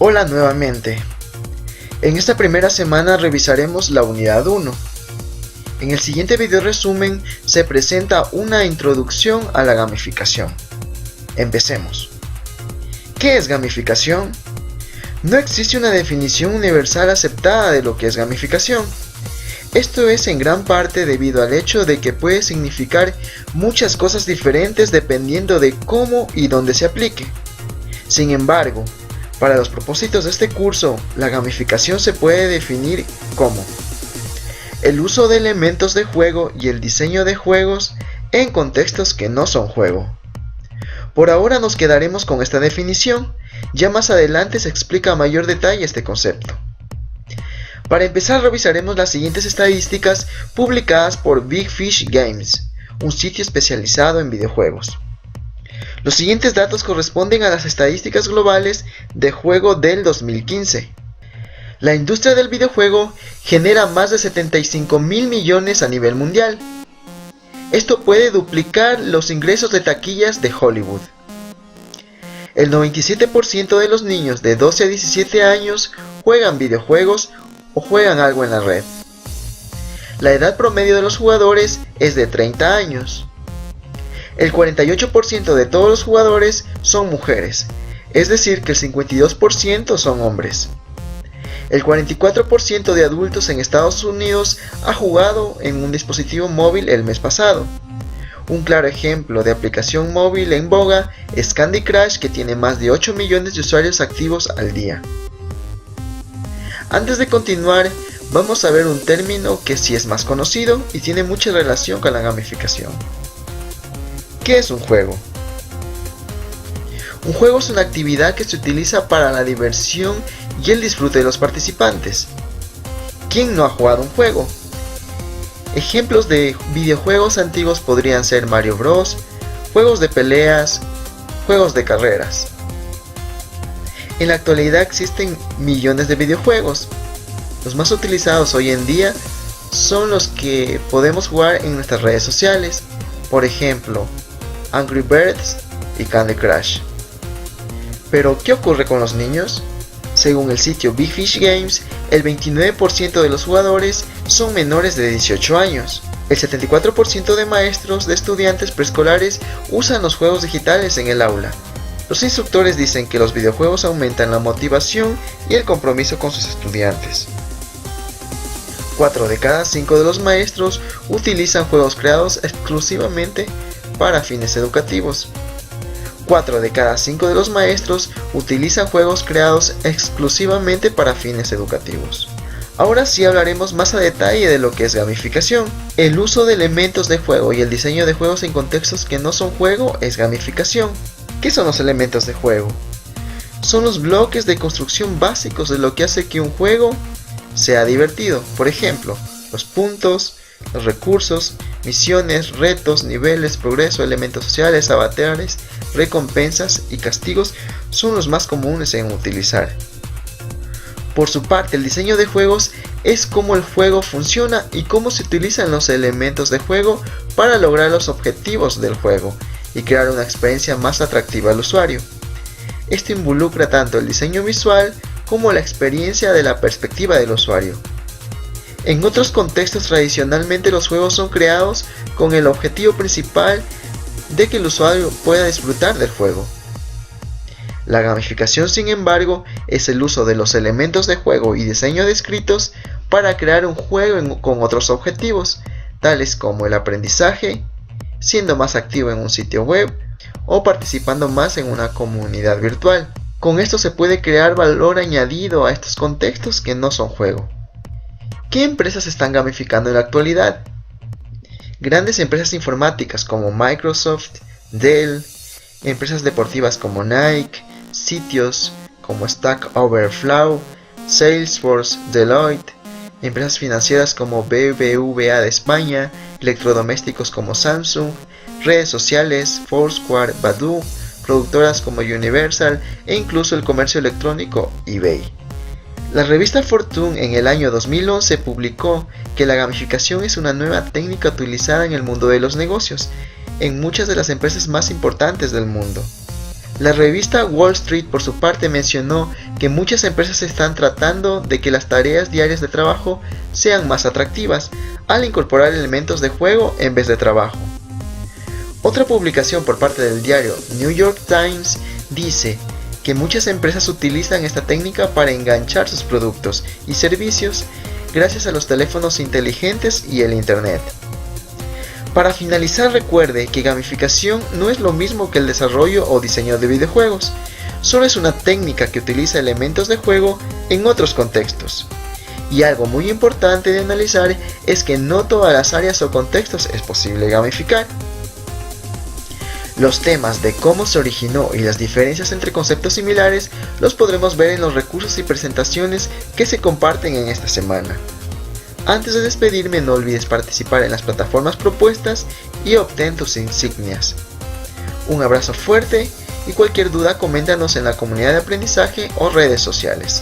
Hola nuevamente. En esta primera semana revisaremos la unidad 1. En el siguiente video resumen se presenta una introducción a la gamificación. Empecemos. ¿Qué es gamificación? No existe una definición universal aceptada de lo que es gamificación. Esto es en gran parte debido al hecho de que puede significar muchas cosas diferentes dependiendo de cómo y dónde se aplique. Sin embargo, para los propósitos de este curso, la gamificación se puede definir como el uso de elementos de juego y el diseño de juegos en contextos que no son juego. Por ahora nos quedaremos con esta definición, ya más adelante se explica a mayor detalle este concepto. Para empezar revisaremos las siguientes estadísticas publicadas por Big Fish Games, un sitio especializado en videojuegos. Los siguientes datos corresponden a las estadísticas globales de juego del 2015. La industria del videojuego genera más de 75.000 millones a nivel mundial. Esto puede duplicar los ingresos de taquillas de Hollywood. El 97% de los niños de 12 a 17 años juegan videojuegos o juegan algo en la red. La edad promedio de los jugadores es de 30 años. El 48% de todos los jugadores son mujeres, es decir que el 52% son hombres. El 44% de adultos en Estados Unidos ha jugado en un dispositivo móvil el mes pasado. Un claro ejemplo de aplicación móvil en boga es Candy Crush, que tiene más de 8 millones de usuarios activos al día. Antes de continuar, vamos a ver un término que sí es más conocido y tiene mucha relación con la gamificación. ¿Qué es un juego? Un juego es una actividad que se utiliza para la diversión y el disfrute de los participantes. ¿Quién no ha jugado un juego? Ejemplos de videojuegos antiguos podrían ser Mario Bros, juegos de peleas, juegos de carreras. En la actualidad existen millones de videojuegos. Los más utilizados hoy en día son los que podemos jugar en nuestras redes sociales, por ejemplo, Angry Birds y Candy Crush. Pero, ¿qué ocurre con los niños? Según el sitio Big Fish Games, el 29% de los jugadores son menores de 18 años. El 74% de maestros de estudiantes preescolares usan los juegos digitales en el aula. Los instructores dicen que los videojuegos aumentan la motivación y el compromiso con sus estudiantes. 4 de cada 5 de los maestros utilizan juegos creados exclusivamente para fines educativos. 4 de cada 5 de los maestros utilizan juegos creados exclusivamente para fines educativos. Ahora sí hablaremos más a detalle de lo que es gamificación. El uso de elementos de juego y el diseño de juegos en contextos que no son juego es gamificación. ¿Qué son los elementos de juego? Son los bloques de construcción básicos de lo que hace que un juego sea divertido. Por ejemplo, los puntos, los recursos, misiones, retos, niveles, progreso, elementos sociales, avatares, recompensas y castigos son los más comunes en utilizar. Por su parte, el diseño de juegos es cómo el juego funciona y cómo se utilizan los elementos de juego para lograr los objetivos del juego y crear una experiencia más atractiva al usuario. Esto involucra tanto el diseño visual como la experiencia de la perspectiva del usuario. En otros contextos, tradicionalmente los juegos son creados con el objetivo principal de que el usuario pueda disfrutar del juego. La gamificación, sin embargo, es el uso de los elementos de juego y diseño descritos para crear un juego con otros objetivos, tales como el aprendizaje, siendo más activo en un sitio web o participando más en una comunidad virtual. Con esto se puede crear valor añadido a estos contextos que no son juego. ¿Qué empresas están gamificando en la actualidad? Grandes empresas informáticas como Microsoft, Dell, empresas deportivas como Nike, sitios como Stack Overflow, Salesforce, Deloitte, empresas financieras como BBVA de España, electrodomésticos como Samsung, redes sociales, Foursquare, Badoo, productoras como Universal e incluso el comercio electrónico eBay. La revista Fortune en el año 2011 publicó que la gamificación es una nueva técnica utilizada en el mundo de los negocios, en muchas de las empresas más importantes del mundo. La revista Wall Street por su parte mencionó que muchas empresas están tratando de que las tareas diarias de trabajo sean más atractivas al incorporar elementos de juego en vez de trabajo. Otra publicación por parte del diario New York Times dice que muchas empresas utilizan esta técnica para enganchar sus productos y servicios gracias a los teléfonos inteligentes y el Internet. Para finalizar, recuerde que gamificación no es lo mismo que el desarrollo o diseño de videojuegos, solo es una técnica que utiliza elementos de juego en otros contextos. Y algo muy importante de analizar es que no todas las áreas o contextos es posible gamificar. Los temas de cómo se originó y las diferencias entre conceptos similares los podremos ver en los recursos y presentaciones que se comparten en esta semana. Antes de despedirme, no olvides participar en las plataformas propuestas y obtén tus insignias. Un abrazo fuerte y cualquier duda coméntanos en la comunidad de aprendizaje o redes sociales.